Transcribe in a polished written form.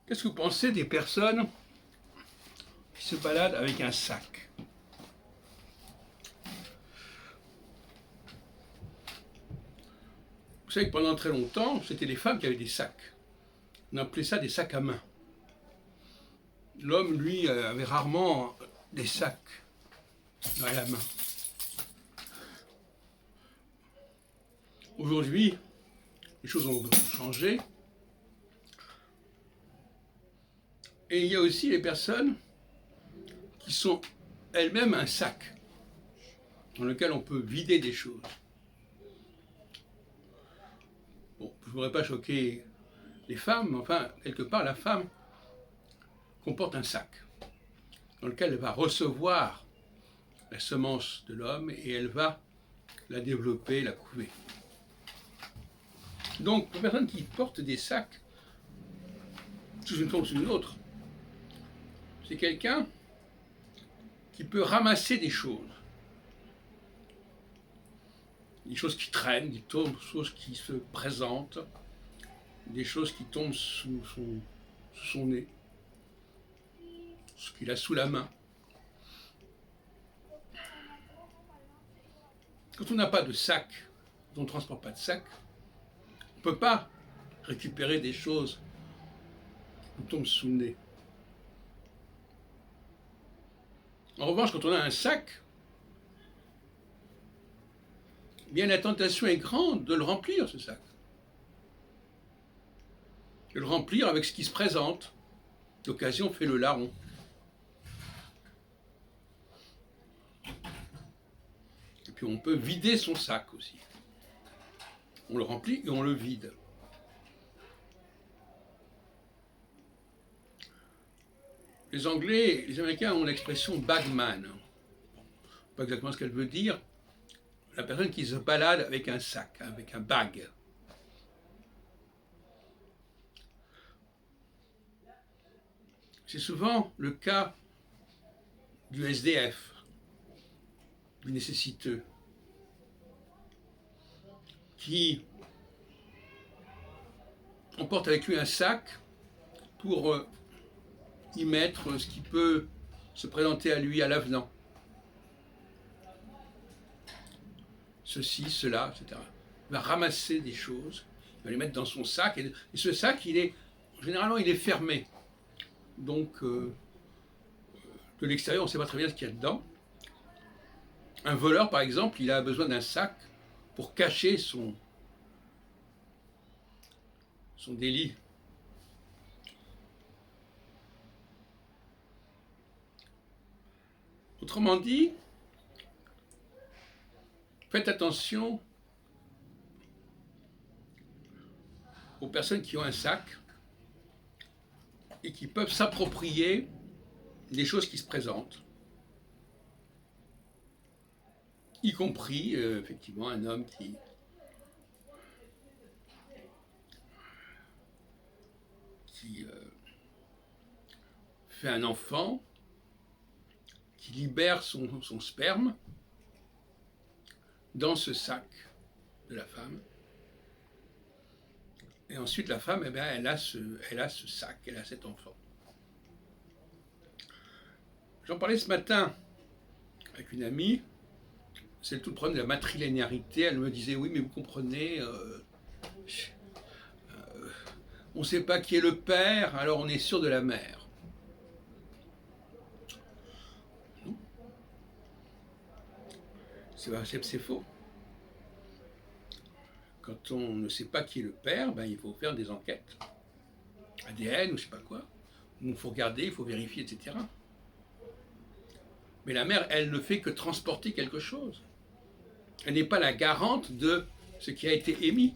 Qu'est-ce que vous pensez des personnes qui se baladent avec un sac? Vous savez que pendant très longtemps, c'était les femmes qui avaient des sacs. On appelait ça des sacs à main. L'homme, lui, avait rarement des sacs dans la main. Aujourd'hui, les choses ont changé. Et il y a aussi les personnes qui sont elles-mêmes un sac dans lequel on peut vider des choses. Bon, je ne voudrais pas choquer les femmes, mais enfin, quelque part, la femme comporte un sac dans lequel elle va recevoir la semence de l'homme et elle va la développer, la couver. Donc, pour personne qui porte des sacs sous une forme ou sous une autre, c'est quelqu'un qui peut ramasser des choses qui traînent, des choses qui se présentent, des choses qui tombent sous son nez, ce qu'il a sous la main. Quand on n'a pas de sac, quand on ne transporte pas de sac, on ne peut pas récupérer des choses qui nous tombent sous le nez. En revanche, quand on a un sac, eh bien la tentation est grande de le remplir, ce sac. De le remplir avec ce qui se présente. L'occasion fait le larron. Et puis on peut vider son sac aussi. On le remplit et on le vide. Les Anglais, les Américains ont l'expression bagman. Pas exactement ce qu'elle veut dire. La personne qui se balade avec un sac, avec un bag. C'est souvent le cas du SDF, du nécessiteux, qui emporte avec lui un sac pour y mettre ce qui peut se présenter à lui à l'avenant. Ceci, cela, etc. Il va ramasser des choses, il va les mettre dans son sac, et ce sac, généralement, il est fermé. Donc, de l'extérieur, on ne sait pas très bien ce qu'il y a dedans. Un voleur, par exemple, il a besoin d'un sac pour cacher son délit. Autrement dit, faites attention aux personnes qui ont un sac et qui peuvent s'approprier des choses qui se présentent, y compris effectivement un homme qui fait un enfant, qui libère son sperme dans ce sac de la femme. Et ensuite, la femme, eh bien, elle a ce sac, elle a cet enfant. J'en parlais ce matin avec une amie. C'est tout le problème de la matrilinéarité. Elle me disait, oui, mais vous comprenez, on ne sait pas qui est le père, alors on est sûr de la mère. Non. C'est faux. Quand on ne sait pas qui est le père, ben, il faut faire des enquêtes. ADN ou je ne sais pas quoi. Il faut regarder, il faut vérifier, etc. Mais la mère, elle ne fait que transporter quelque chose. Elle n'est pas la garante de ce qui a été émis.